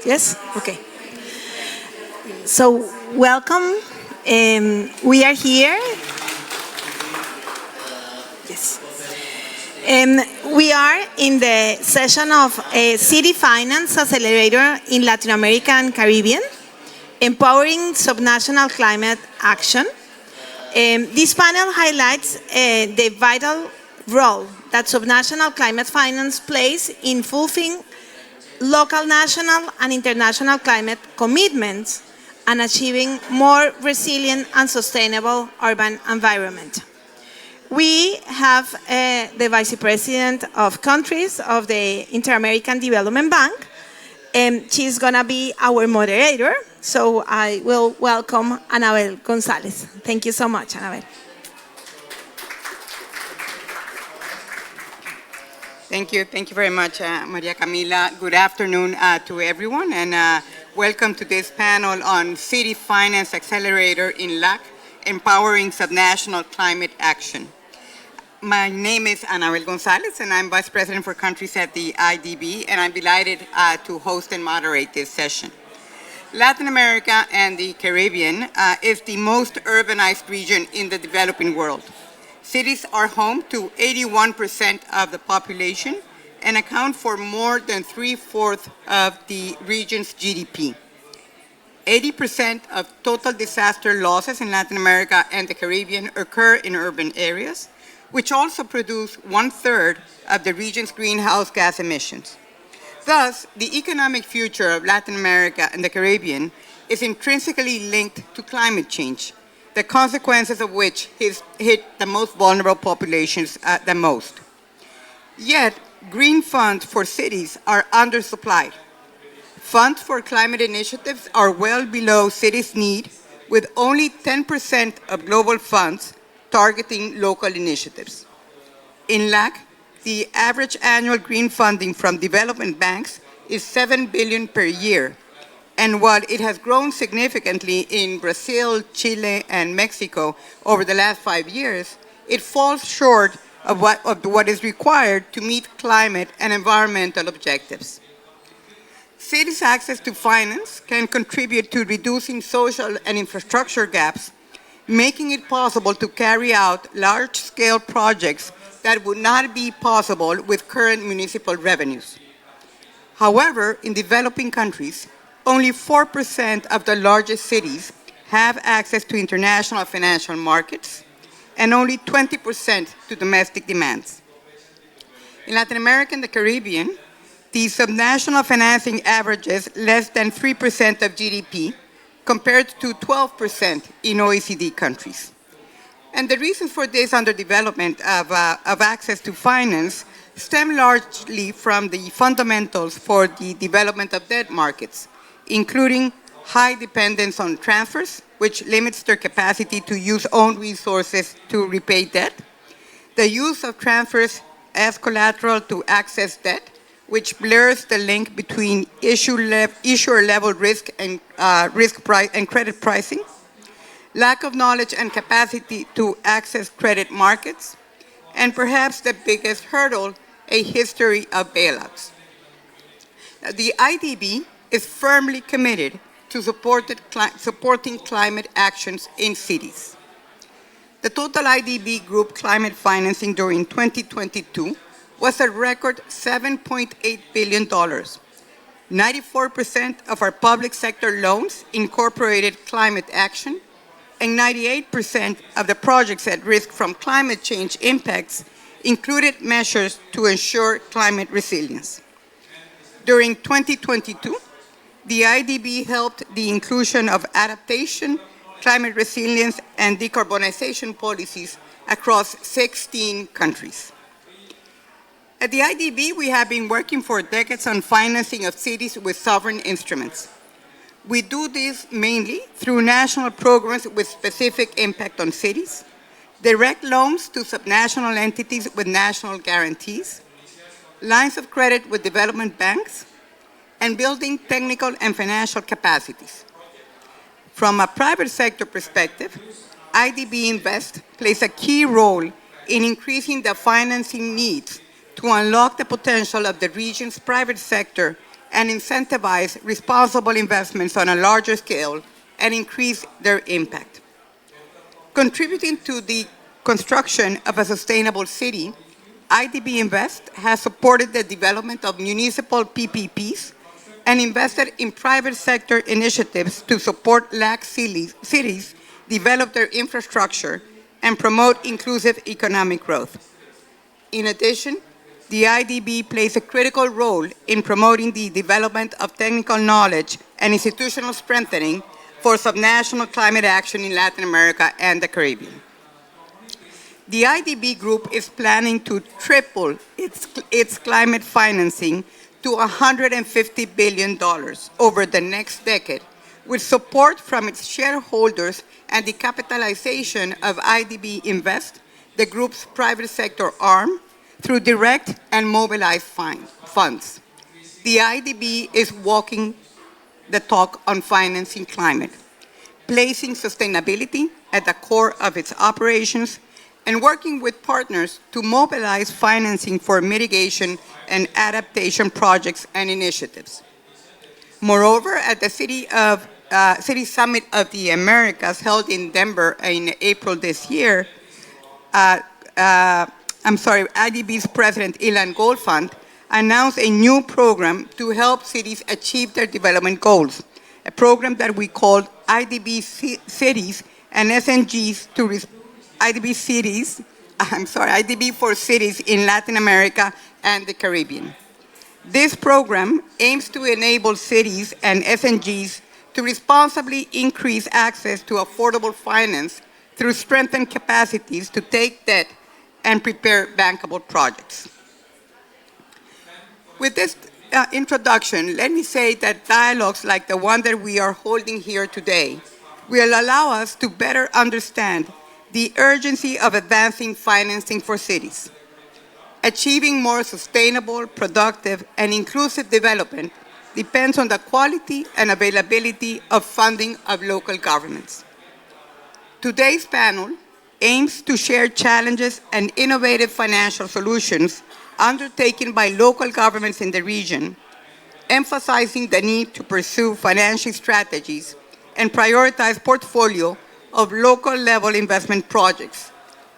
Yes? Okay. So, welcome. We are here. Yes. We are in the session of City Finance Accelerator in Latin America and Caribbean, Empowering Subnational Climate Action. This panel highlights the vital role that subnational climate finance plays in fulfilling local, national, and international climate commitments and achieving more resilient and sustainable urban environment. We have the Vice President of Countries of the Inter-American Development Bank, and she's going to be our moderator. So I will welcome Anabel Gonzalez. Thank you so much, Anabel. Thank you. Thank you very much, Maria Camila. Good afternoon to everyone, and welcome to this panel on City Finance Accelerator in LAC, Empowering Subnational Climate Action. My name is Anabel Gonzalez, and I'm Vice President for Countries at the IDB, and I'm delighted to host and moderate this session. Latin America and the Caribbean is the most urbanized region in the developing world. Cities are home to 81% of the population and account for more than 3/4 of the region's GDP. 80% of total disaster losses in Latin America and the Caribbean occur in urban areas, which also produce 1/3 of the region's greenhouse gas emissions. Thus, the economic future of Latin America and the Caribbean is intrinsically linked to climate change, the consequences of which hit the most vulnerable populations the most. Yet, green funds for cities are undersupplied. Funds for climate initiatives are well below cities' need, with only 10% of global funds targeting local initiatives. In LAC, the average annual green funding from development banks is $7 billion per year. And while it has grown significantly in Brazil, Chile, and Mexico over the last 5 years, it falls short of what is required to meet climate and environmental objectives. Cities' access to finance can contribute to reducing social and infrastructure gaps, making it possible to carry out large-scale projects that would not be possible with current municipal revenues. However, in developing countries, only 4% of the largest cities have access to international financial markets, and only 20% to domestic demands. In Latin America and the Caribbean, the subnational financing averages less than 3% of GDP, compared to 12% in OECD countries. And the reasons for this underdevelopment of access to finance stem largely from the fundamentals for the development of debt markets, including high dependence on transfers, which limits their capacity to use own resources to repay debt, the use of transfers as collateral to access debt, which blurs the link between issuer-level risk and credit pricing, lack of knowledge and capacity to access credit markets, and perhaps the biggest hurdle, a history of bailouts. Now, the IDB is firmly committed to supporting climate actions in cities. The total IDB group climate financing during 2022 was a record $7.8 billion. 94% of our public sector loans incorporated climate action, and 98% of the projects at risk from climate change impacts included measures to ensure climate resilience. During 2022, the IDB helped the inclusion of adaptation, climate resilience, and decarbonization policies across 16 countries. At the IDB, we have been working for decades on financing of cities with sovereign instruments. We do this mainly through national programs with specific impact on cities, direct loans to subnational entities with national guarantees, lines of credit with development banks, and building technical and financial capacities. From a private sector perspective, IDB Invest plays a key role in increasing the financing needs to unlock the potential of the region's private sector and incentivize responsible investments on a larger scale and increase their impact. Contributing to the construction of a sustainable city, IDB Invest has supported the development of municipal PPPs and invested in private sector initiatives to support LAC cities develop their infrastructure and promote inclusive economic growth. In addition, the IDB plays a critical role in promoting the development of technical knowledge and institutional strengthening for subnational climate action in Latin America and the Caribbean. The IDB Group is planning to triple its climate financing to $150 billion over the next decade, with support from its shareholders and the capitalization of IDB Invest, the group's private sector arm, through direct and mobilized funds. The IDB is walking the talk on financing climate, placing sustainability at the core of its operations and working with partners to mobilize financing for mitigation and adaptation projects and initiatives. Moreover, at the City Summit of the Americas held in Denver in April this year, IDB's president, Ilan Goldfund, announced a new program to help cities achieve their development goals, a program that we called IDB Cities and SNGs IDB for Cities in Latin America and the Caribbean. This program aims to enable cities and SNGs to responsibly increase access to affordable finance through strengthened capacities to take debt and prepare bankable projects. With this introduction, let me say that dialogues like the one that we are holding here today will allow us to better understand the urgency of advancing financing for cities. Achieving more sustainable, productive, and inclusive development depends on the quality and availability of funding of local governments. Today's panel aims to share challenges and innovative financial solutions undertaken by local governments in the region, emphasizing the need to pursue financial strategies and prioritize portfolio of local-level investment projects.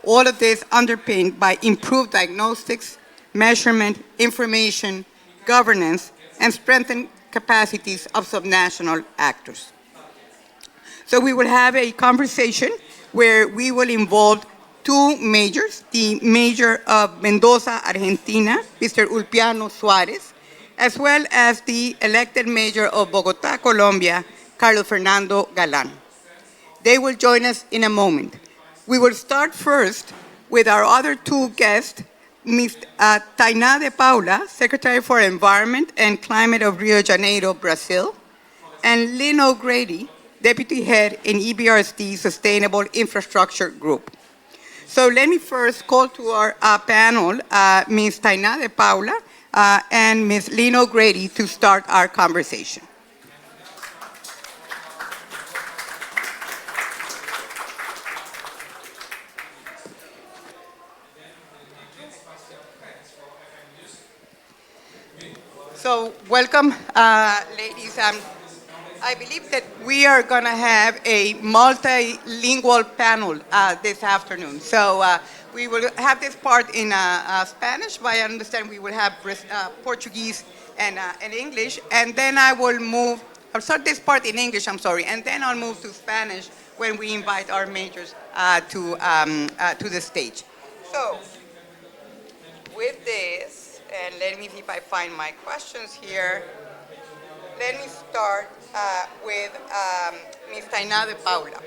All of this underpinned by improved diagnostics, measurement, information, governance, and strengthened capacities of subnational actors. So we will have a conversation where we will involve two majors, the mayor of Mendoza, Argentina, Mr. Ulpiano Suarez, as well as the elected mayor of Bogotá, Colombia, Carlos Fernando Galán. They will join us in a moment. We will start first with our other two guests, Ms. Tainá de Paula, Secretary for Environment and Climate of Rio de Janeiro, Brazil, and Lynn O'Grady, Deputy Head in EBRD Sustainable Infrastructure Group. So let me first call to our panel Ms. Tainá de Paula and Ms. Lynn O'Grady to start our conversation. So welcome, ladies. I believe that we are going to have a multilingual panel this afternoon. So we will have this part in Spanish, but I understand we will have Portuguese and English. And then I'll start this part in English, and then I'll move to Spanish when we invite our majors to the stage. So with this, and let me see if I find my questions here. Let me start with Ms. Tainá de Paula.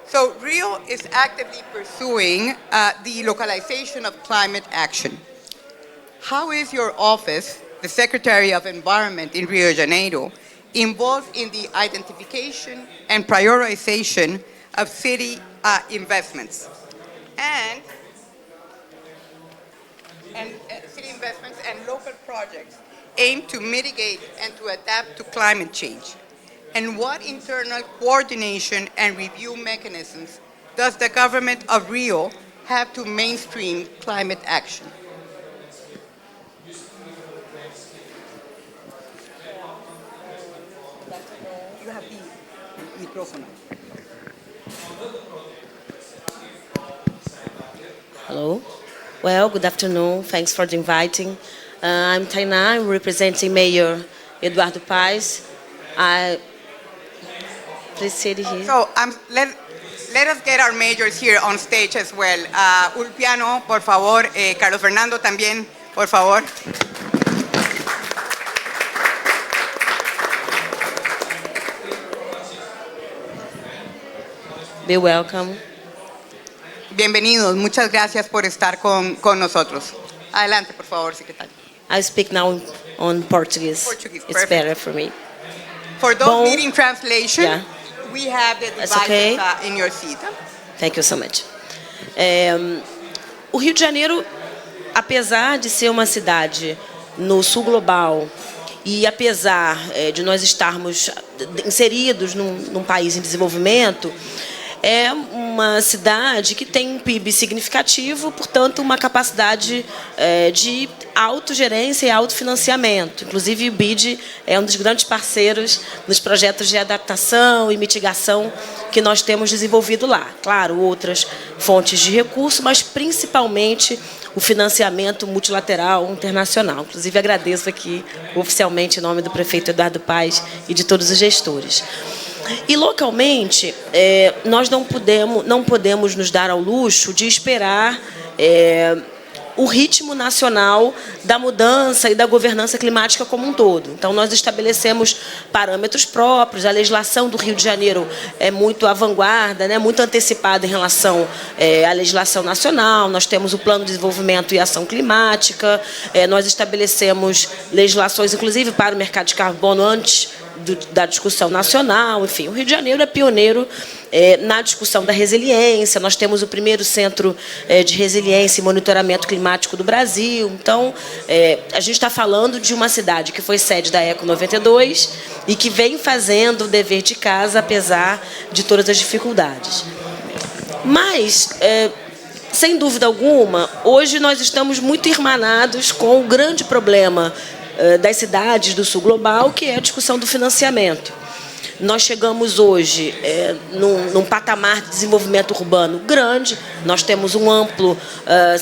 So Rio is actively pursuing the localization of climate action. How is your office, the Secretary of Environment in Rio de Janeiro, involved in the identification and prioritization of city investments and city investments and local projects aimed to mitigate and to adapt to climate change? And what internal coordination and review mechanisms does the government of Rio have to mainstream climate action? You have the microphone. Hello. Well, good afternoon. Thanks for the inviting. I'm Tainá. I'm representing Mayor Eduardo Paes. Please sit here. So let us get our majors here on stage as well. Ulpiano, por favor. Carlos Fernando también, por favor. Be welcome. Bienvenidos. Muchas gracias por estar con nosotros. Adelante, por favor, secretario. I speak now on Portuguese. Portuguese, It's perfect. better for me. For those Bom, needing translation, yeah. we have the That's devices okay. In your seat. Thank you so much. O Rio de Janeiro, apesar de ser uma cidade no sul global e apesar de nós estarmos inseridos num país em desenvolvimento, é uma cidade que tem um PIB significativo, portanto, uma capacidade de autogerência e autofinanciamento. Inclusive, o BID é um dos grandes parceiros nos projetos de adaptação e mitigação que nós temos desenvolvido lá. Claro, outras fontes de recurso, mas principalmente o financiamento multilateral internacional. Inclusive, agradeço aqui oficialmente em nome do prefeito Eduardo Paes e de todos os gestores. E localmente, nós não podemos nos dar ao luxo de esperar o ritmo nacional da mudança e da governança climática como um todo. Então, nós estabelecemos parâmetros próprios, a legislação do Rio de Janeiro é muito à vanguarda, né, muito antecipada em relação à legislação nacional, nós temos o Plano de Desenvolvimento e Ação Climática, nós estabelecemos legislações, inclusive, para o mercado de carbono antes da discussão nacional, enfim, o Rio de Janeiro é pioneiro na discussão da resiliência, nós temos o primeiro centro de resiliência e monitoramento climático do Brasil, então a gente está falando de uma cidade que foi sede da Eco 92 e que vem fazendo o dever de casa, apesar de todas as dificuldades. Mas, sem dúvida alguma, hoje nós estamos muito irmanados com o grande problema das cidades do sul global, que é a discussão do financiamento. Nós chegamos hoje num patamar de desenvolvimento urbano grande, nós temos um amplo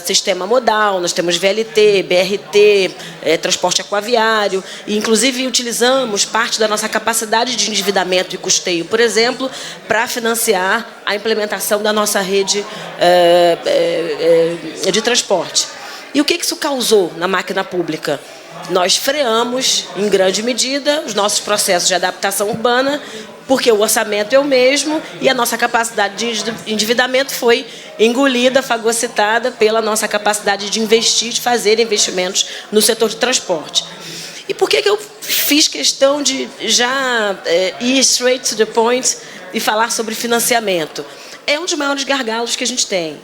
sistema modal, nós temos VLT, BRT, transporte aquaviário, e inclusive utilizamos parte da nossa capacidade de endividamento e custeio, por exemplo, para financiar a implementação da nossa rede de transporte. E o que isso causou na máquina pública? Nós freamos, em grande medida, os nossos processos de adaptação urbana, porque o orçamento é o mesmo e a nossa capacidade de endividamento foi engolida, fagocitada pela nossa capacidade de investir, de fazer investimentos no setor de transporte. E por que eu fiz questão de já ir straight to the point e falar sobre financiamento? É um dos maiores gargalos que a gente tem.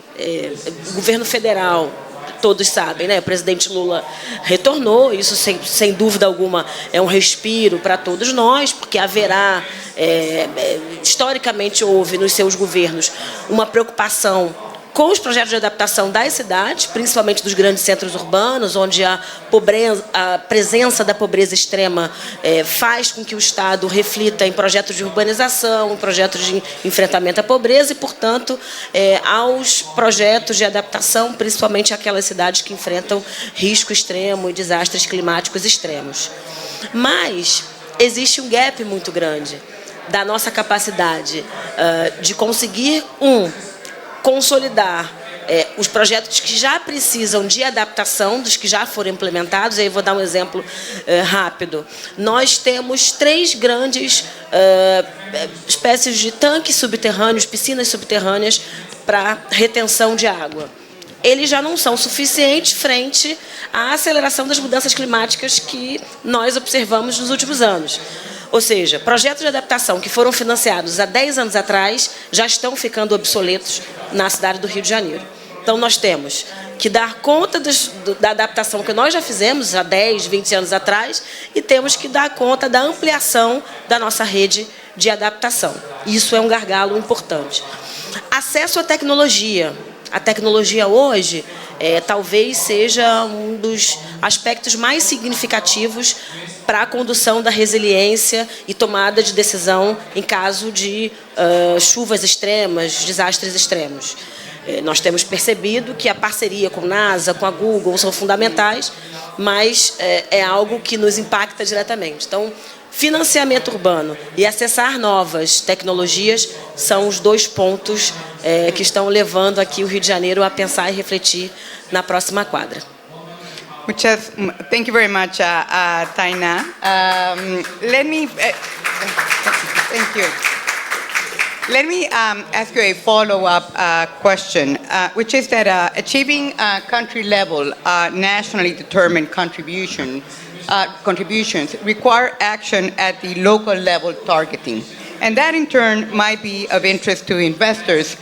O governo federal, todos sabem, né? O presidente Lula retornou, isso sem dúvida alguma é um respiro para todos nós, porque haverá, historicamente houve nos seus governos uma preocupação com os projetos de adaptação das cidades, principalmente dos grandes centros urbanos, onde a presença da pobreza extrema faz com que o Estado reflita em projetos de urbanização, em projetos de enfrentamento à pobreza e, portanto, aos projetos de adaptação, principalmente aquelas cidades que enfrentam risco extremo e desastres climáticos extremos. Mas existe um gap muito grande da nossa capacidade de conseguir, consolidar os projetos que já precisam de adaptação, dos que já foram implementados. Aí vou dar um exemplo rápido. Nós temos 3 grandes espécies de tanques subterrâneos, piscinas subterrâneas para retenção de água. Eles já não são suficientes frente à aceleração das mudanças climáticas que nós observamos nos últimos anos. Ou seja, projetos de adaptação que foram financiados há 10 anos atrás já estão ficando obsoletos na cidade do Rio de Janeiro. Então, nós temos que dar conta da adaptação que nós já fizemos há 10, 20 anos atrás e temos que dar conta da ampliação da nossa rede de adaptação. Isso é um gargalo importante. Acesso à tecnologia. A tecnologia hoje talvez seja um dos aspectos mais significativos para a condução da resiliência e tomada de decisão em caso de chuvas extremas, desastres extremos. Nós temos percebido que a parceria com a NASA, com a Google, são fundamentais, mas é algo que nos impacta diretamente. Então, financiamento urbano e acessar novas tecnologias são os dois pontos que estão levando aqui o Rio de Janeiro a pensar e refletir na próxima quadra. Thank you very much, Tainá. Thank you. Let me ask you a follow-up question, which is that achieving country-level, nationally determined contributions require action at the local level targeting. And that, in turn, might be of interest to investors,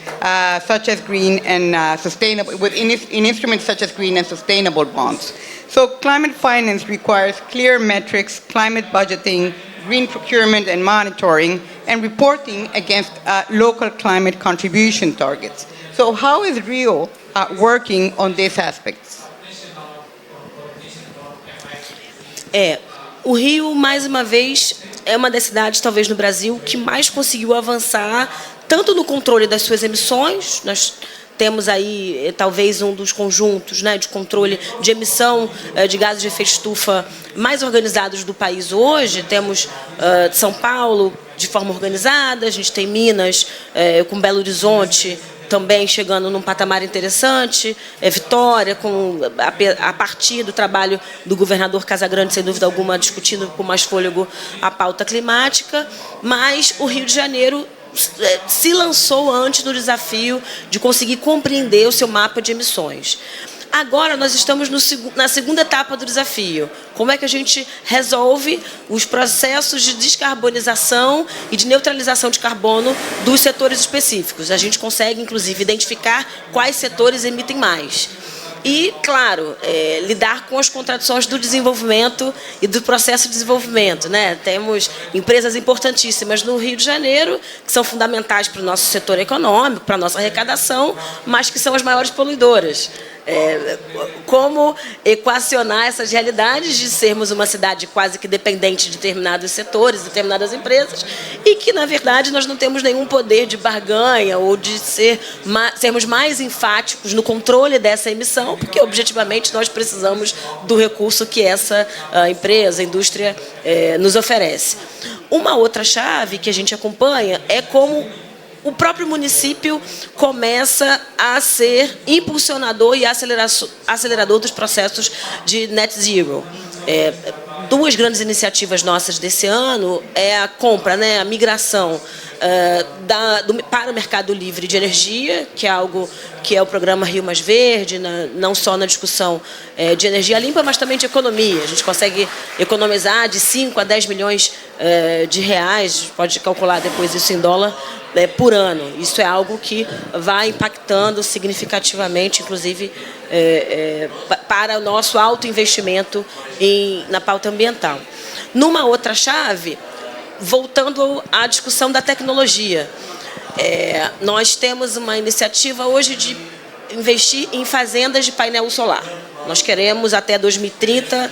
such as green and sustainable, in instruments such as green and sustainable bonds. So climate finance requires clear metrics, climate budgeting, green procurement and monitoring, and reporting against local climate contribution targets. So how is Rio working on these aspects? O Rio, mais uma vez, é uma das cidades, talvez no Brasil, que mais conseguiu avançar, tanto no controle das suas emissões. Nós temos aí, talvez, um dos conjuntos, né, de controle de emissão de gases de efeito estufa mais organizados do país hoje. Temos São Paulo de forma organizada, a gente tem Minas com Belo Horizonte também chegando num patamar interessante, Vitória, a partir do trabalho do governador Casagrande, sem dúvida alguma, discutindo com mais fôlego a pauta climática, mas o Rio de Janeiro se lançou antes no desafio de conseguir compreender o seu mapa de emissões. Agora nós estamos na segunda etapa do desafio. Como é que a gente resolve os processos de descarbonização e de neutralização de carbono dos setores específicos? A gente consegue, inclusive, identificar quais setores emitem mais. E, claro, lidar com as contradições do desenvolvimento e do processo de desenvolvimento, né? Temos empresas importantíssimas no Rio de Janeiro, que são fundamentais para o nosso setor econômico, para a nossa arrecadação, mas que são as maiores poluidoras. Como equacionar essas realidades de sermos uma cidade quase que dependente de determinados setores, determinadas empresas, e que, na verdade, nós não temos nenhum poder de barganha ou de sermos mais enfáticos no controle dessa emissão, porque, objetivamente, nós precisamos do recurso que essa empresa, indústria, nos oferece. Uma outra chave que a gente acompanha é como o próprio município começa a ser impulsionador e acelerador dos processos de net zero. Duas grandes iniciativas nossas desse ano é a compra, né, a migração para o mercado livre de energia, que é algo que é o programa Rio Mais Verde, não só na discussão de energia limpa, mas também de economia. A gente consegue economizar de 5 a 10 milhões de reais, pode calcular depois isso em dólar, por ano. Isso é algo que vai impactando significativamente, inclusive, para o nosso alto investimento na pauta ambiental. Numa outra chave, voltando à discussão da tecnologia, nós temos uma iniciativa hoje de investir em fazendas de painel solar. Nós queremos, até 2030,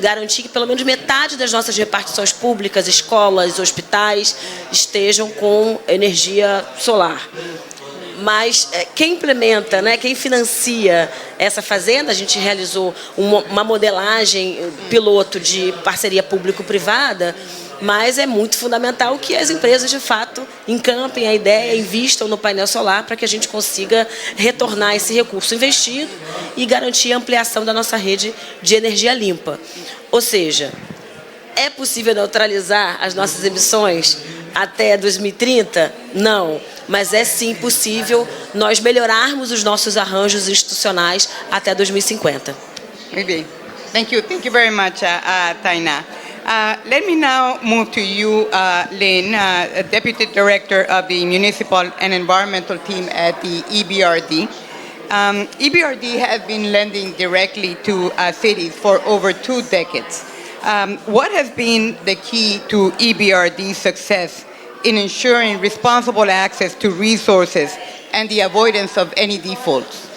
garantir que pelo menos metade das nossas repartições públicas, escolas, hospitais, estejam com energia solar. Mas quem implementa, né, quem financia essa fazenda, a gente realizou uma modelagem piloto de parceria público-privada, mas é muito fundamental que as empresas, de fato, encampem a ideia, invistam no painel solar para que a gente consiga retornar esse recurso investido e garantir a ampliação da nossa rede de energia limpa. Ou seja, é possível neutralizar as nossas emissões até 2030? Não, mas é sim possível nós melhorarmos os nossos arranjos institucionais até 2050. Muito bem. Thank you very much, Tainá. Let me now move to you, Lynn, Deputy Director of the Municipal and Environmental Team at the EBRD. EBRD has been lending directly to cities for over 2 decades. What has been the key to EBRD's success in ensuring responsible access to resources and the avoidance of any defaults?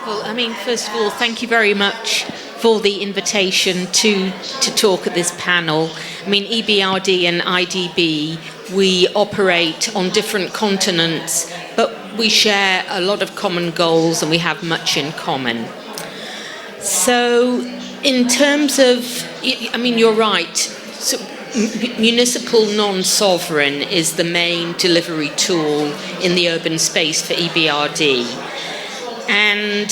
Well, I mean, first of all, thank you very much for the invitation to talk at this panel. I mean, EBRD and IDB, we operate on different continents, but we share a lot of common goals and we have much in common. So, in terms of, I mean, you're right. So, municipal non-sovereign is the main delivery tool in the urban space for EBRD. And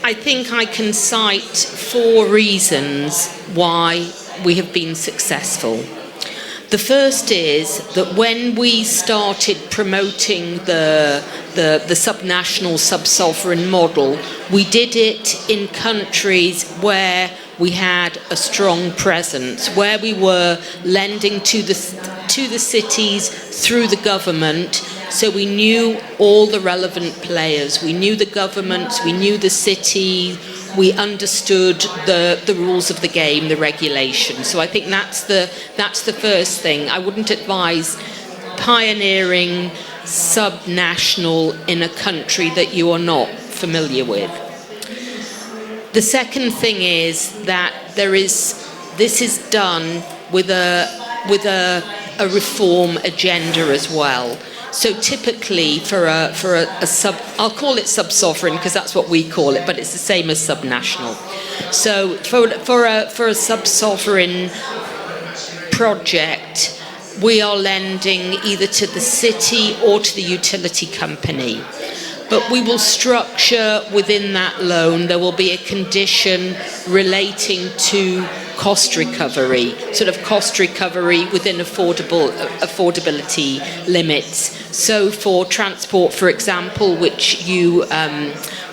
I think I can cite 4 reasons why we have been successful. The first is that when we started promoting the subnational, sub-sovereign model, we did it in countries where we had a strong presence, where we were lending to the cities through the government. So we knew all the relevant players. We knew the governments, we knew the city, we understood the rules of the game, the regulation. So I think that's the first thing. I wouldn't advise pioneering subnational in a country that you are not familiar with. The second thing is that this is done with a reform agenda as well. So typically for a sub, I'll call it sub-sovereign because that's what we call it, but it's the same as subnational. So for a sub-sovereign project, we are lending either to the city or to the utility company. But we will structure within that loan, there will be a condition relating to cost recovery, sort of cost recovery within affordability limits. So for transport, for example, which you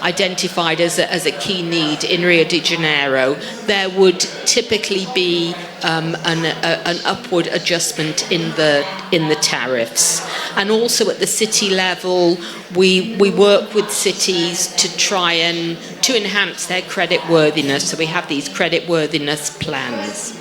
identified as a key need in Rio de Janeiro, there would typically be an upward adjustment in the tariffs. And also at the city level, we work with cities to try and to enhance their credit worthiness. So we have these credit worthiness plans.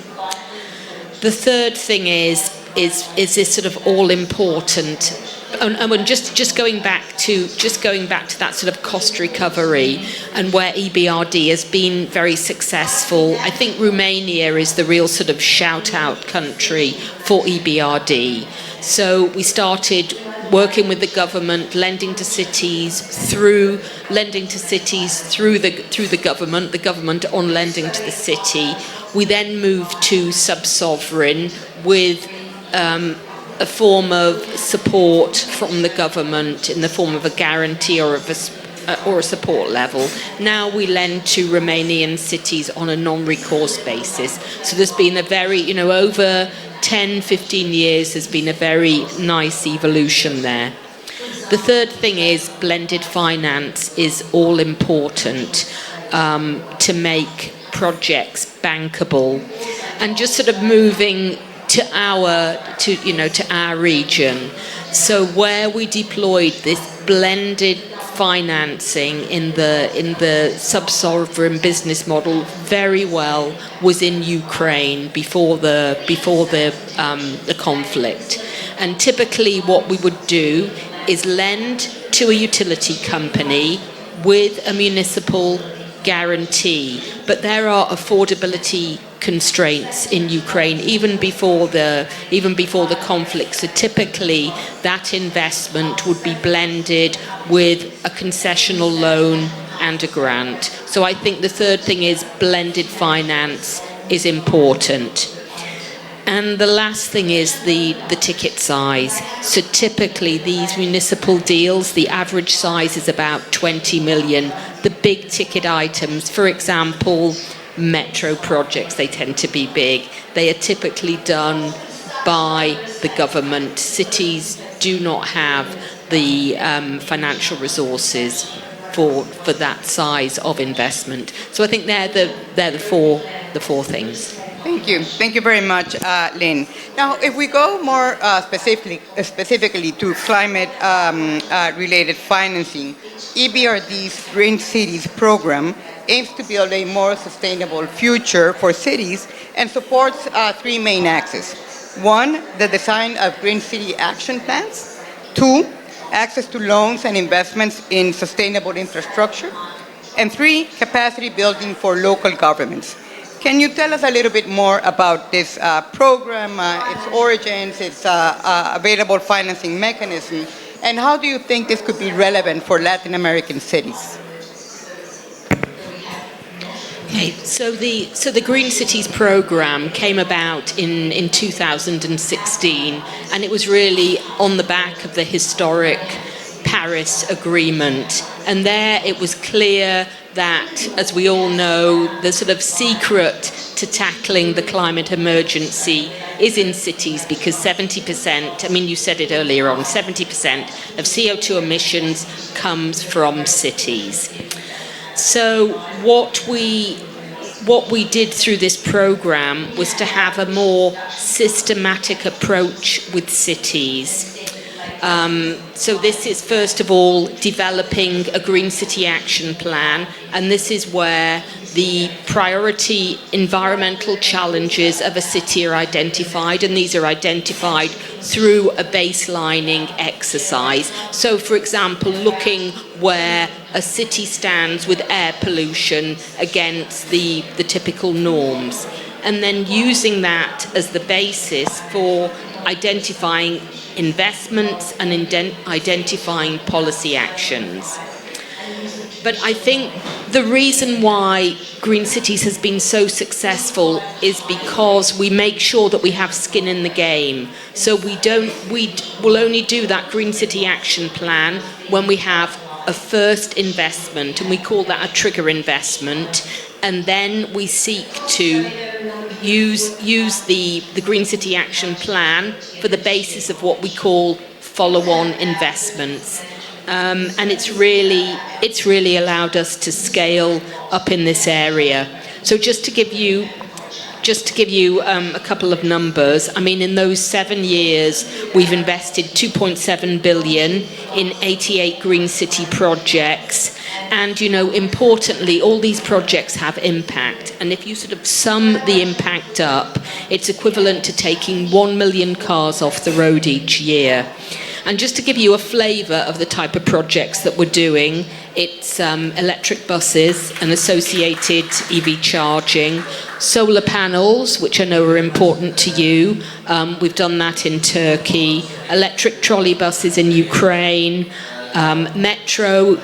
The third thing is this sort of all important. And just going back to that sort of cost recovery and where EBRD has been very successful. I think Romania is the real sort of shout out country for EBRD. So we started working with the government, lending to cities through the government on lending to the city. We then moved to sub-sovereign with a form of support from the government in the form of a guarantee or a support level. Now we lend to Romanian cities on a non-recourse basis. So there's been a very, over 10, 15 years, there's been a very nice evolution there. The third thing is blended finance is all important to make projects bankable. And just sort of moving to our region. So where we deployed this blended financing in the sub-sovereign business model very well was in Ukraine before the conflict. And typically what we would do is lend to a utility company with a municipal guarantee, but there are affordability constraints in Ukraine even before the conflict. So typically that investment would be blended with a concessional loan and a grant. So I think the third thing is blended finance is important. And the last thing is the ticket size. So typically these municipal deals, the average size is about 20 million. The big ticket items, for example, metro projects, they tend to be big. They are typically done by the government. Cities do not have the financial resources for that size of investment. So I think they're the four things. Thank you very much, Lynn. Now, if we go more specifically to climate-related financing, EBRD's Green Cities program aims to build a more sustainable future for cities and supports 3 main axes. 1, the design of green city action plans. 2, access to loans and investments in sustainable infrastructure. And 3, capacity building for local governments. Can you tell us a little bit more about this program, its origins, its available financing mechanism, and how do you think this could be relevant for Latin American cities? Okay, so the Green Cities program came about in 2016, and it was really on the back of the historic Paris Agreement. And there it was clear that, as we all know, the sort of secret to tackling the climate emergency is in cities, because 70%, I mean, you said it earlier on, 70% of CO2 emissions comes from cities. So what we did through this program was to have a more systematic approach with cities. So this is, first of all, developing a Green City Action Plan, and this is where the priority environmental challenges of a city are identified, and these are identified through a baselining exercise. So, for example, looking where a city stands with air pollution against the typical norms, and then using that as the basis for identifying investments and identifying policy actions. But I think the reason why Green Cities has been so successful is because we make sure that we have skin in the game. So we will only do that Green City Action Plan when we have a first investment, and we call that a trigger investment, and then we seek to use the Green City Action Plan for the basis of what we call follow-on investments. And it's really allowed us to scale up in this area. So just to give you a couple of numbers, I mean, in those 7 years, we've invested 2.7 billion in 88 green city projects. And, you know, importantly, all these projects have impact. And if you sort of sum the impact up, it's equivalent to taking 1 million cars off the road each year. And just to give you a flavour of the type of projects that we're doing, it's electric buses and associated EV charging, solar panels, which I know are important to you. We've done that in Turkey, electric trolley buses in Ukraine, metro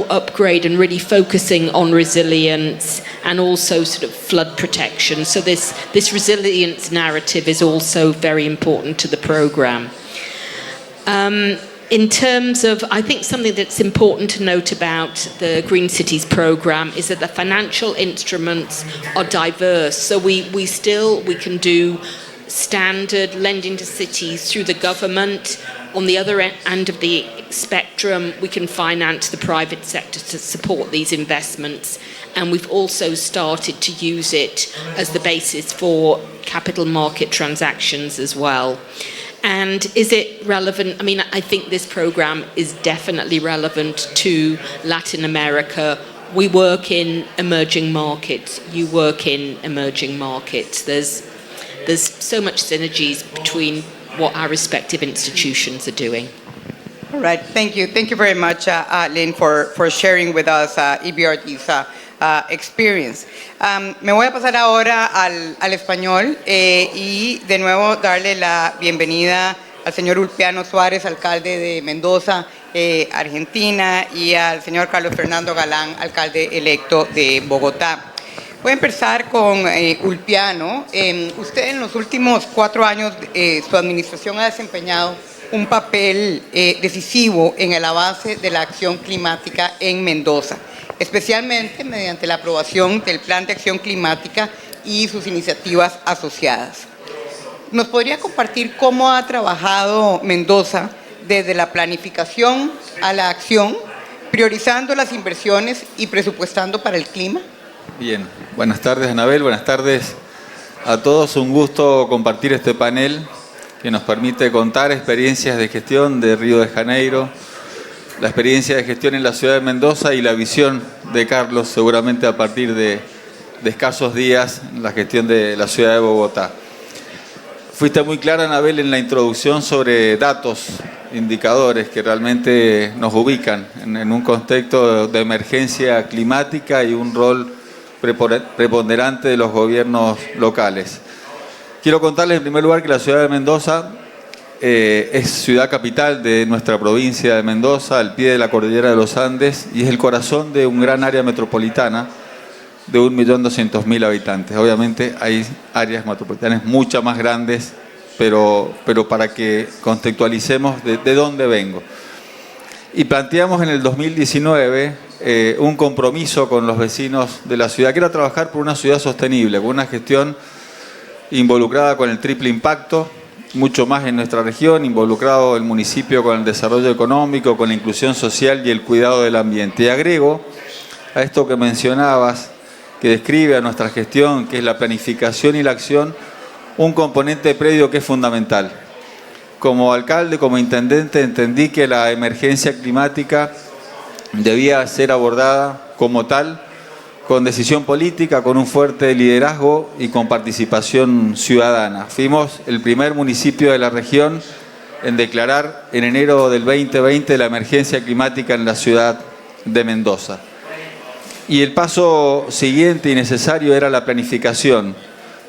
upgrade and really focusing on resilience, and also sort of flood protection. So this resilience narrative is also very important to the programme. In terms of, I think something that's important to note about the Green Cities programme is that the financial instruments are diverse. So we can do standard lending to cities through the government. On the other end of the spectrum, we can finance the private sector to support these investments. And we've also started to use it as the basis for capital market transactions as well. And is it relevant? I mean, I think this program is definitely relevant to Latin America. We work in emerging markets. You work in emerging markets. There's so much synergies between what our respective institutions are doing. All right, thank you. Thank you very much, Lynn, for sharing with us EBRD's experience. Me voy a pasar ahora al español y de nuevo darle la bienvenida al señor Ulpiano Suárez, alcalde de Mendoza, Argentina, y al señor Carlos Fernando Galán, alcalde electo de Bogotá. Voy a empezar con Ulpiano. Usted en los últimos 4 años, su administración ha desempeñado un papel decisivo en el avance de la acción climática en Mendoza, especialmente mediante la aprobación del Plan de Acción Climática y sus iniciativas asociadas. ¿Nos podría compartir cómo ha trabajado Mendoza desde la planificación a la acción, priorizando las inversiones y presupuestando para el clima? Bien, buenas tardes, Anabel, buenas tardes a todos. Un gusto compartir este panel que nos permite contar experiencias de gestión de Río de Janeiro, la experiencia de gestión en la ciudad de Mendoza y la visión de Carlos, seguramente a partir de escasos días, la gestión de la ciudad de Bogotá. Fuiste muy clara, Anabel, en la introducción sobre datos indicadores que realmente nos ubican en un contexto de emergencia climática y un rol preponderante de los gobiernos locales. Quiero contarles en primer lugar que la ciudad de Mendoza es ciudad capital de nuestra provincia de Mendoza, al pie de la cordillera de los Andes, y es el corazón de un gran área metropolitana de 1.200.000 habitantes. Obviamente hay áreas metropolitanas mucho más grandes, pero para que contextualicemos de dónde vengo. Y planteamos en el 2019 un compromiso con los vecinos de la ciudad, que era trabajar por una ciudad sostenible, con una gestión involucrada con el triple impacto, mucho más en nuestra región, involucrado el municipio con el desarrollo económico, con la inclusión social y el cuidado del ambiente. Y agrego a esto que mencionabas, que describe a nuestra gestión, que es la planificación y la acción, un componente predio que es fundamental. Como alcalde, como intendente, entendí que la emergencia climática debía ser abordada como tal, con decisión política, con un fuerte liderazgo y con participación ciudadana. Fuimos el primer municipio de la región en declarar en enero del 2020 la emergencia climática en la ciudad de Mendoza. Y el paso siguiente y necesario era la planificación.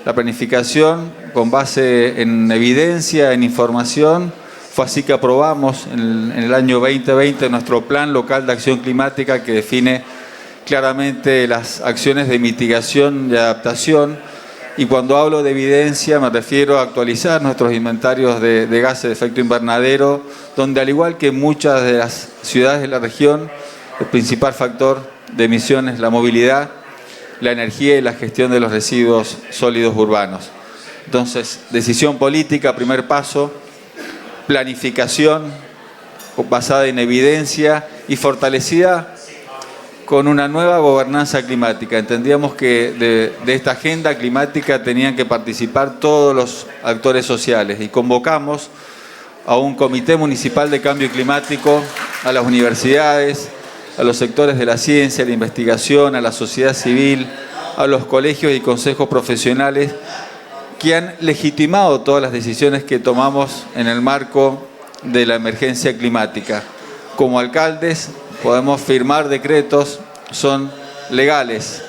La planificación con base en evidencia, en información. Fue así que aprobamos en el año 2020 nuestro Plan Local de Acción Climática, que define claramente las acciones de mitigación y adaptación. Y cuando hablo de evidencia me refiero a actualizar nuestros inventarios de gases de efecto invernadero, donde al igual que en muchas de las ciudades de la región, el principal factor de emisiones es la movilidad, la energía y la gestión de los residuos sólidos urbanos. Entonces, decisión política, primer paso, planificación basada en evidencia y fortalecida con una nueva gobernanza climática. Entendíamos que de esta agenda climática tenían que participar todos los actores sociales y convocamos a un comité municipal de cambio climático, a las universidades, a los sectores de la ciencia, la investigación, a la sociedad civil, a los colegios y consejos profesionales que han legitimado todas las decisiones que tomamos en el marco de la emergencia climática. Como alcaldes podemos firmar decretos, son legales.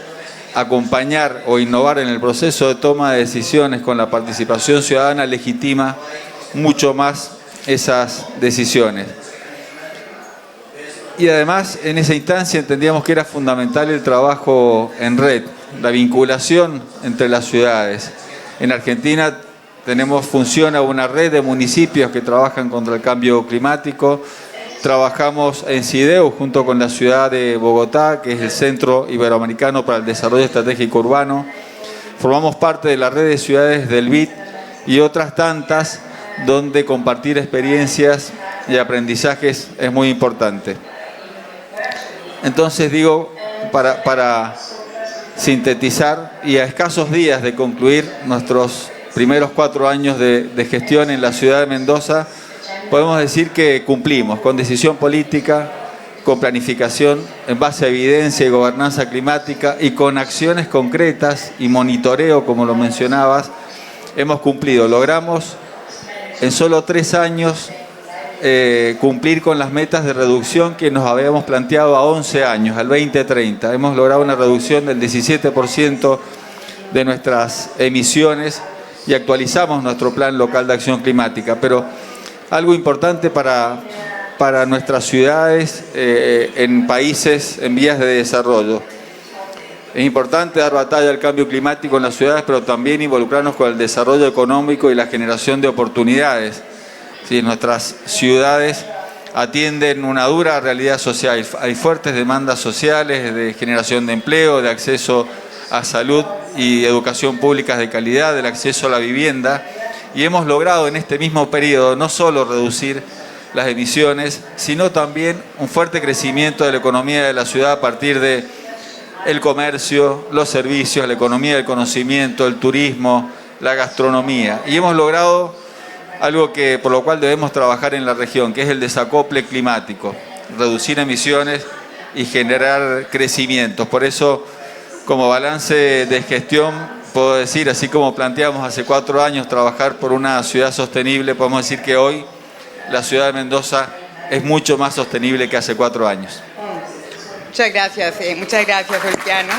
Acompañar o innovar en el proceso de toma de decisiones con la participación ciudadana legitima mucho más esas decisiones. Y además, en esa instancia entendíamos que era fundamental el trabajo en red, la vinculación entre las ciudades. En Argentina funciona una red de municipios que trabajan contra el cambio climático. Trabajamos en CIDEU junto con la ciudad de Bogotá, que es el Centro Iberoamericano para el Desarrollo Estratégico Urbano. Formamos parte de la red de ciudades del BID y otras tantas donde compartir experiencias y aprendizajes es muy importante. Entonces digo, para sintetizar y a escasos días de concluir nuestros primeros 4 años de gestión en la ciudad de Mendoza, podemos decir que cumplimos con decisión política, con planificación en base a evidencia y gobernanza climática y con acciones concretas y monitoreo, como lo mencionabas, hemos cumplido. Logramos en solo 3 años cumplir con las metas de reducción que nos habíamos planteado a 11 años, al 2030. Hemos logrado una reducción del 17% de nuestras emisiones y actualizamos nuestro Plan Local de Acción Climática. Pero algo importante para nuestras ciudades en países en vías de desarrollo. Es importante dar batalla al cambio climático en las ciudades, pero también involucrarnos con el desarrollo económico y la generación de oportunidades. Sí, nuestras ciudades atienden una dura realidad social. Hay fuertes demandas sociales de generación de empleo, de acceso a salud y educación públicas de calidad, del acceso a la vivienda. Y hemos logrado en este mismo periodo no solo reducir las emisiones, sino también un fuerte crecimiento de la economía de la ciudad a partir de el comercio, los servicios, la economía del conocimiento, el turismo, la gastronomía. Y hemos logrado algo por lo cual debemos trabajar en la región, que es el desacople climático, reducir emisiones y generar crecimientos. Por eso, como balance de gestión, puedo decir, así como planteamos hace 4 años trabajar por una ciudad sostenible, podemos decir que hoy la ciudad de Mendoza es mucho más sostenible que hace 4 años. Muchas gracias, Ulpiano.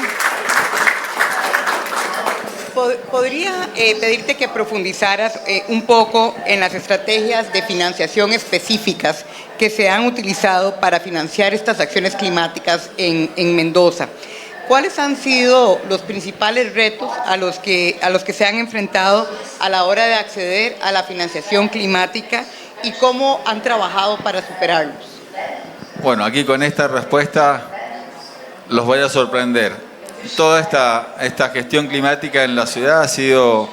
¿Podría pedirte que profundizaras un poco en las estrategias de financiación específicas que se han utilizado para financiar estas acciones climáticas en Mendoza? ¿Cuáles han sido los principales retos a los que se han enfrentado a la hora de acceder a la financiación climática y cómo han trabajado para superarlos? Bueno, aquí con esta respuesta los voy a sorprender. Toda esta gestión climática en la ciudad ha sido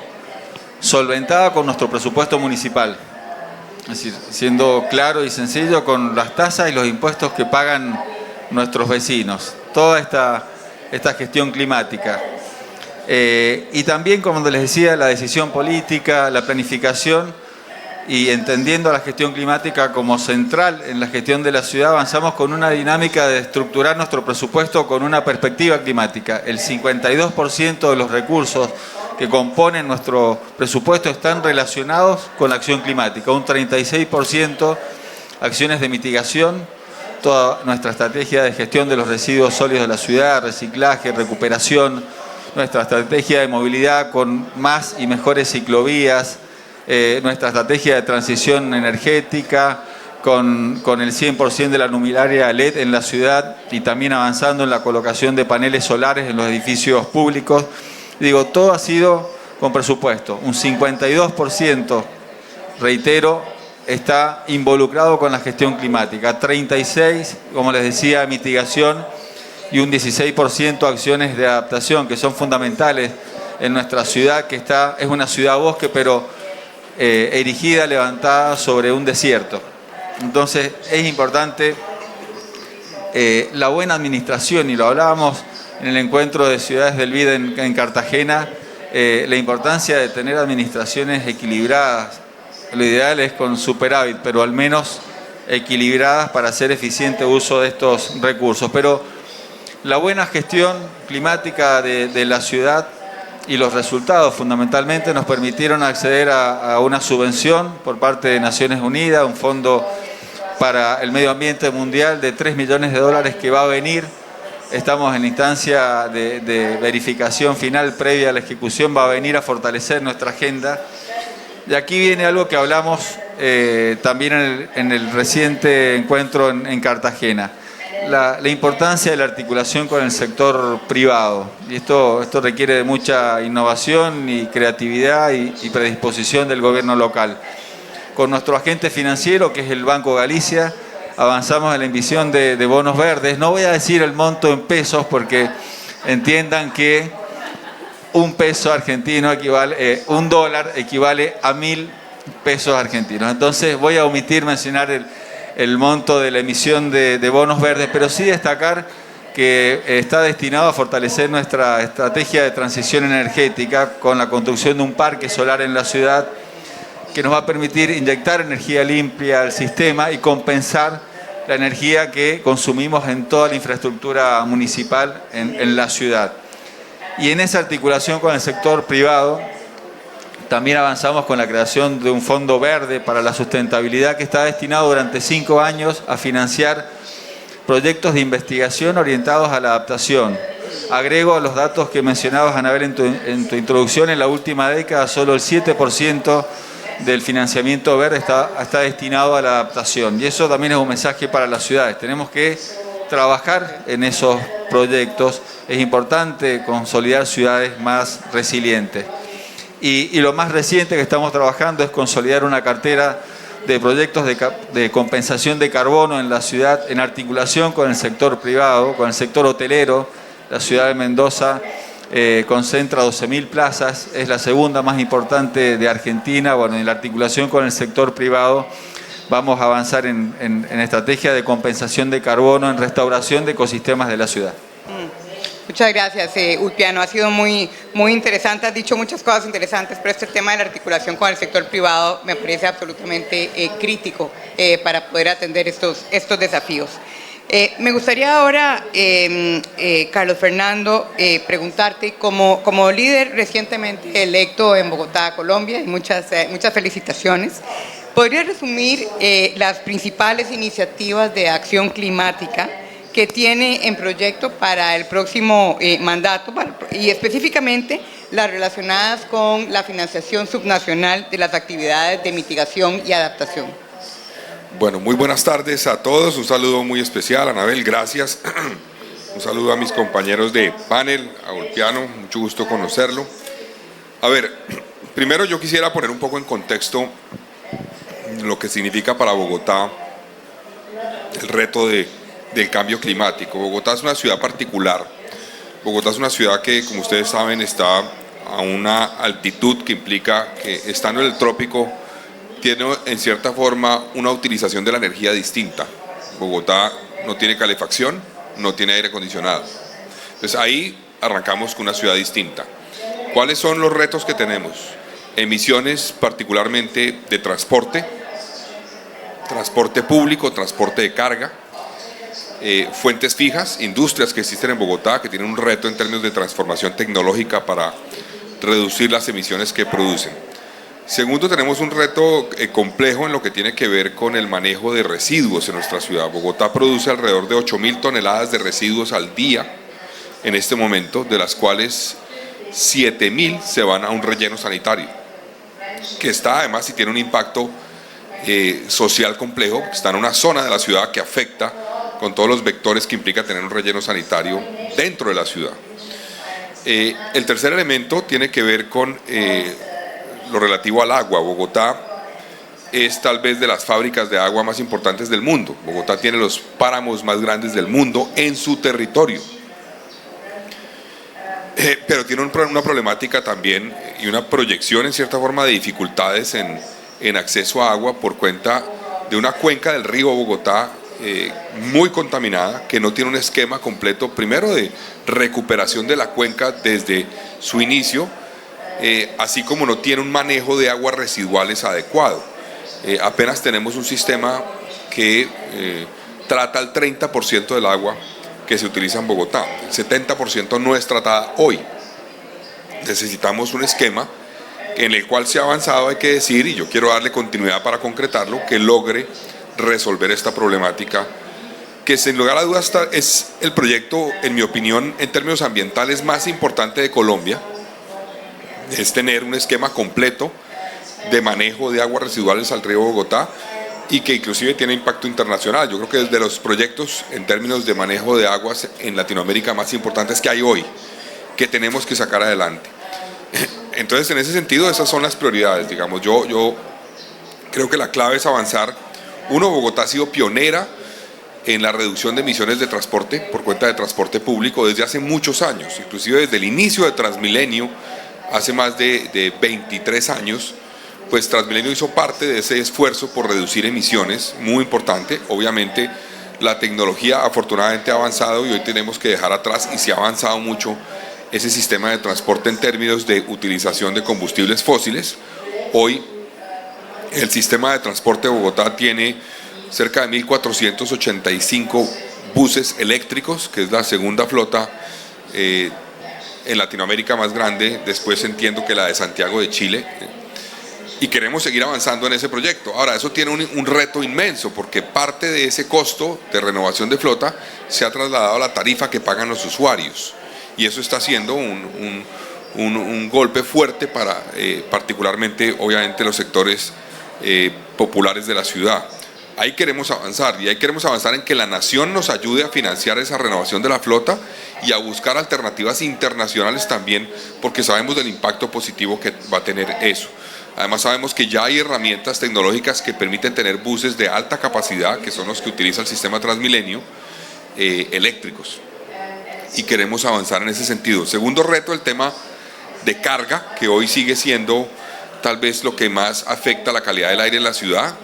solventada con nuestro presupuesto municipal. Es decir, siendo claro y sencillo, con las tasas y los impuestos que pagan nuestros vecinos. Toda esta gestión climática. Y también, como les decía, la decisión política, la planificación y entendiendo la gestión climática como central en la gestión de la ciudad, avanzamos con una dinámica de estructurar nuestro presupuesto con una perspectiva climática. El 52% de los recursos que componen nuestro presupuesto están relacionados con la acción climática, un 36% acciones de mitigación, toda nuestra estrategia de gestión de los residuos sólidos de la ciudad, reciclaje, recuperación, nuestra estrategia de movilidad con más y mejores ciclovías, nuestra estrategia de transición energética con el 100% de la luminaria LED en la ciudad y también avanzando en la colocación de paneles solares en los edificios públicos. Digo, todo ha sido con presupuesto. Un 52%, reitero, está involucrado con la gestión climática. 36%, como les decía, mitigación y un 16% acciones de adaptación que son fundamentales en nuestra ciudad, que es una ciudad bosque, pero erigida, levantada sobre un desierto. Entonces es importante la buena administración, y lo hablábamos en el encuentro de Ciudades del Vida en Cartagena, la importancia de tener administraciones equilibradas. Lo ideal es con superávit, pero al menos equilibradas para hacer eficiente uso de estos recursos. Pero la buena gestión climática de la ciudad y los resultados fundamentalmente nos permitieron acceder a una subvención por parte de Naciones Unidas, un fondo para el medio ambiente mundial de $3 millones que va a venir. Estamos en la instancia de verificación final previa a la ejecución, va a venir a fortalecer nuestra agenda. Y aquí viene algo que hablamos también en el reciente encuentro en Cartagena. La importancia de la articulación con el sector privado. Y esto requiere de mucha innovación y creatividad y predisposición del gobierno local. Con nuestro agente financiero, que es el Banco Galicia, avanzamos en la emisión de bonos verdes. No voy a decir el monto en pesos porque entiendan que un peso argentino equivale, $1 equivale a 1.000 pesos argentinos. Entonces voy a omitir mencionar el monto de la emisión de bonos verdes, pero sí destacar que está destinado a fortalecer nuestra estrategia de transición energética con la construcción de un parque solar en la ciudad que nos va a permitir inyectar energía limpia al sistema y compensar la energía que consumimos en toda la infraestructura municipal en la ciudad. Y en esa articulación con el sector privado, también avanzamos con la creación de un fondo verde para la sustentabilidad que está destinado durante 5 años a financiar proyectos de investigación orientados a la adaptación. Agrego a los datos que mencionabas, Anabel, en tu introducción, en la última década solo el 7% del financiamiento verde está destinado a la adaptación. Y eso también es un mensaje para las ciudades. Tenemos que trabajar en esos proyectos. Es importante consolidar ciudades más resilientes. Y lo más reciente que estamos trabajando es consolidar una cartera de proyectos de compensación de carbono en la ciudad en articulación con el sector privado, con el sector hotelero. La ciudad de Mendoza concentra 12.000 plazas, es la segunda más importante de Argentina. Bueno, en la articulación con el sector privado vamos a avanzar en estrategia de compensación de carbono, en restauración de ecosistemas de la ciudad. Muchas gracias, Ulpiano. Ha sido muy interesante. Has dicho muchas cosas interesantes, pero este tema de la articulación con el sector privado me parece absolutamente crítico para poder atender estos desafíos. Me gustaría ahora, Carlos Fernando, preguntarte, como líder recientemente electo en Bogotá, Colombia, y muchas felicitaciones, ¿Podría resumir las principales iniciativas de acción climática que tiene en proyecto para el próximo mandato y específicamente las relacionadas con la financiación subnacional de las actividades de mitigación y adaptación? Bueno, muy buenas tardes a todos. Un saludo muy especial, Anabel, gracias. Un saludo a mis compañeros de panel, a Ulpiano, mucho gusto conocerlo. A ver, primero yo quisiera poner un poco en contexto lo que significa para Bogotá el reto del cambio climático. Bogotá es una ciudad particular. Bogotá es una ciudad que, como ustedes saben, está a una altitud que implica que, estando en el trópico, tiene en cierta forma una utilización de la energía distinta. Bogotá no tiene calefacción, no tiene aire acondicionado. Entonces ahí arrancamos con una ciudad distinta. ¿Cuáles son los retos que tenemos? Emisiones particularmente de transporte público, transporte de carga, fuentes fijas, industrias que existen en Bogotá que tienen un reto en términos de transformación tecnológica para reducir las emisiones que producen. Segundo, tenemos un reto complejo en lo que tiene que ver con el manejo de residuos en nuestra ciudad. Bogotá produce alrededor de 8.000 toneladas de residuos al día en este momento, de las cuales 7.000 se van a un relleno sanitario, que está además y tiene un impacto social complejo, está en una zona de la ciudad que afecta con todos los vectores que implica tener un relleno sanitario dentro de la ciudad. El tercer elemento tiene que ver con lo relativo al agua. Bogotá es tal vez de las fábricas de agua más importantes del mundo. Bogotá tiene los páramos más grandes del mundo en su territorio. Pero tiene una problemática también y una proyección en cierta forma de dificultades en acceso a agua por cuenta de una cuenca del río Bogotá muy contaminada, que no tiene un esquema completo, primero de recuperación de la cuenca desde su inicio, así como no tiene un manejo de aguas residuales adecuado. Apenas tenemos un sistema que trata el 30% del agua que se utiliza en Bogotá. El 70% no es tratada hoy. Necesitamos un esquema en el cual se ha avanzado, hay que decir, y yo quiero darle continuidad para concretarlo, que logre resolver esta problemática, que sin lugar a dudas es el proyecto, en mi opinión, en términos ambientales más importante de Colombia. Es tener un esquema completo de manejo de aguas residuales al río Bogotá y que inclusive tiene impacto internacional. Yo creo que es de los proyectos en términos de manejo de aguas en Latinoamérica más importantes que hay hoy, que tenemos que sacar adelante. Entonces, en ese sentido, esas son las prioridades, digamos. Yo creo que la clave es avanzar. Uno, Bogotá ha sido pionera en la reducción de emisiones de transporte por cuenta de transporte público desde hace muchos años, inclusive desde el inicio de Transmilenio, hace más de 23 años, pues Transmilenio hizo parte de ese esfuerzo por reducir emisiones, muy importante. Obviamente la tecnología afortunadamente ha avanzado y hoy tenemos que dejar atrás, y se ha avanzado mucho, ese sistema de transporte en términos de utilización de combustibles fósiles. Hoy el sistema de transporte de Bogotá tiene cerca de 1.485 buses eléctricos, que es la segunda flota en Latinoamérica más grande, después entiendo que la de Santiago de Chile, y queremos seguir avanzando en ese proyecto. Ahora, eso tiene un reto inmenso, porque parte de ese costo de renovación de flota se ha trasladado a la tarifa que pagan los usuarios, y eso está siendo un golpe fuerte para particularmente, obviamente, los sectores populares de la ciudad. Ahí queremos avanzar, y ahí queremos avanzar en que la nación nos ayude a financiar esa renovación de la flota y a buscar alternativas internacionales también, porque sabemos del impacto positivo que va a tener eso. Además sabemos que ya hay herramientas tecnológicas que permiten tener buses de alta capacidad, que son los que utiliza el sistema Transmilenio, eléctricos, y queremos avanzar en ese sentido. Segundo reto, el tema de carga, que hoy sigue siendo tal vez lo que más afecta la calidad del aire en la ciudad.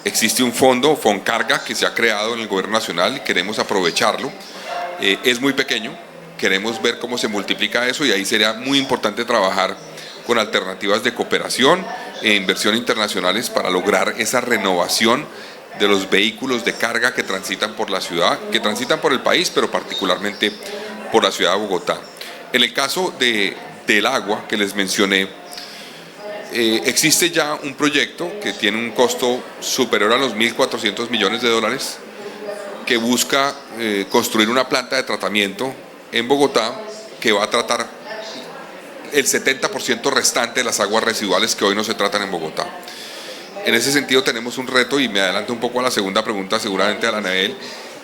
Existe un fondo, Foncarga, que se ha creado en el gobierno nacional y queremos aprovecharlo. Es muy pequeño, queremos ver cómo se multiplica eso, y ahí sería muy importante trabajar con alternativas de cooperación e inversión internacionales para lograr esa renovación de los vehículos de carga que transitan por la ciudad, que transitan por el país, pero particularmente por la ciudad de Bogotá. En el caso del agua que les mencioné, existe ya un proyecto que tiene un costo superior a los 1.400 millones de dólares que busca construir una planta de tratamiento en Bogotá que va a tratar el 70% restante de las aguas residuales que hoy no se tratan en Bogotá. En ese sentido tenemos un reto, y me adelanto un poco a la segunda pregunta seguramente a la Anabel,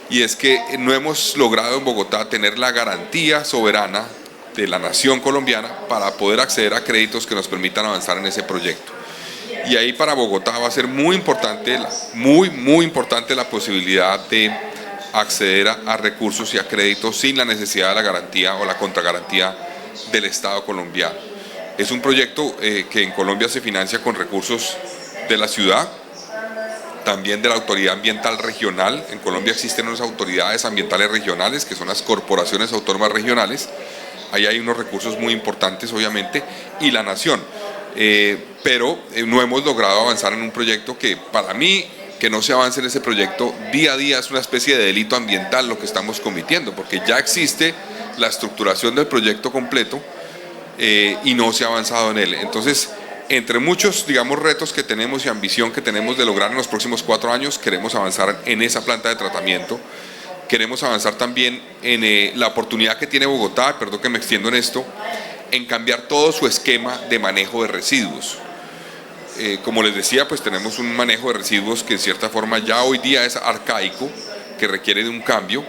y es que no hemos logrado en Bogotá tener la garantía soberana de la nación colombiana para poder acceder a créditos que nos permitan avanzar en ese proyecto. Y ahí para Bogotá va a ser muy importante, muy importante la posibilidad de acceder a recursos y a créditos sin la necesidad de la garantía o la contragarantía del Estado colombiano. Es un proyecto que en Colombia se financia con recursos de la ciudad, también de la Autoridad Ambiental Regional. En Colombia existen unas autoridades ambientales regionales que son las corporaciones autónomas regionales. Ahí hay unos recursos muy importantes, obviamente, y la nación. Pero no hemos logrado avanzar en un proyecto que, para mí, que no se avance en ese proyecto día a día es una especie de delito ambiental lo que estamos cometiendo, porque ya existe la estructuración del proyecto completo y no se ha avanzado en él. Entonces, entre muchos, digamos, retos que tenemos y ambición que tenemos de lograr en los próximos 4 años, queremos avanzar en esa planta de tratamiento. Queremos avanzar también en la oportunidad que tiene Bogotá, perdón que me extiendo en esto, en cambiar todo su esquema de manejo de residuos. Como les decía, pues tenemos un manejo de residuos que en cierta forma ya hoy día es arcaico, que requiere de un cambio,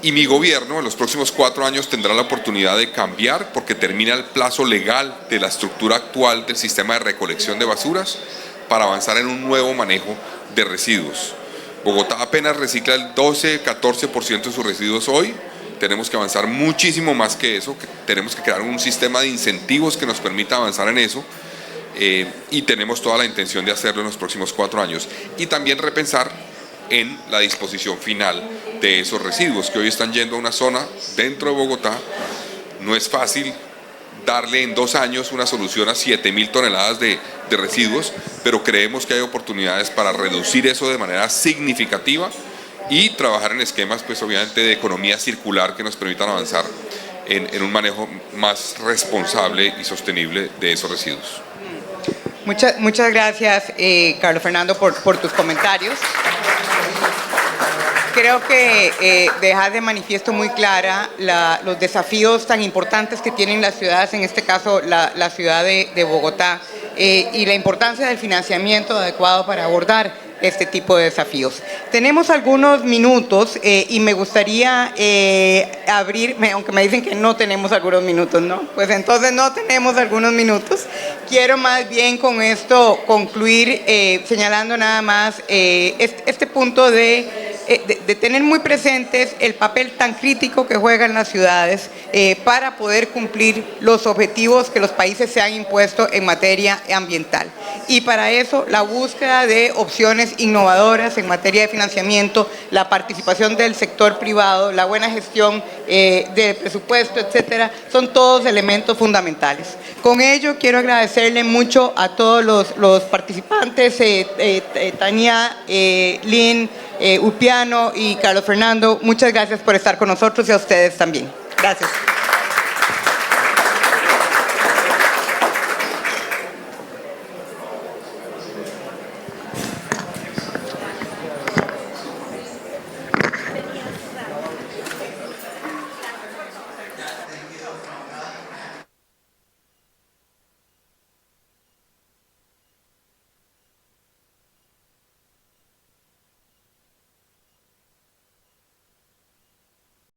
y mi gobierno en los próximos 4 años tendrá la oportunidad de cambiar, porque termina el plazo legal de la estructura actual del sistema de recolección de basuras, para avanzar en un nuevo manejo de residuos. Bogotá apenas recicla el 12-14% de sus residuos hoy. Tenemos que avanzar muchísimo más que eso, tenemos que crear un sistema de incentivos que nos permita avanzar en eso, y tenemos toda la intención de hacerlo en los próximos 4 años. Y también repensar en la disposición final de esos residuos que hoy están yendo a una zona dentro de Bogotá. No es fácil darle en 2 años una solución a 7.000 toneladas de residuos, pero creemos que hay oportunidades para reducir eso de manera significativa y trabajar en esquemas, pues obviamente, de economía circular que nos permitan avanzar en un manejo más responsable y sostenible de esos residuos. Muchas gracias, Carlos Fernando, por tus comentarios. Creo que dejas de manifiesto muy clara los desafíos tan importantes que tienen las ciudades, en este caso la ciudad de Bogotá, y la importancia del financiamiento adecuado para abordar este tipo de desafíos. Tenemos algunos minutos y me gustaría abrirme, aunque me dicen que no tenemos algunos minutos, ¿no? Pues entonces no tenemos algunos minutos. Quiero más bien con esto concluir señalando nada más este punto de tener muy presentes el papel tan crítico que juegan las ciudades para poder cumplir los objetivos que los países se han impuesto en materia ambiental. Y para eso la búsqueda de opciones innovadoras en materia de financiamiento, la participación del sector privado, la buena gestión del presupuesto, etcétera, son todos elementos fundamentales. Con ello quiero agradecerle mucho a todos los participantes, Tania, Lynn, Ulpiano y Carlos Fernando. Muchas gracias por estar con nosotros, y a ustedes también. Gracias.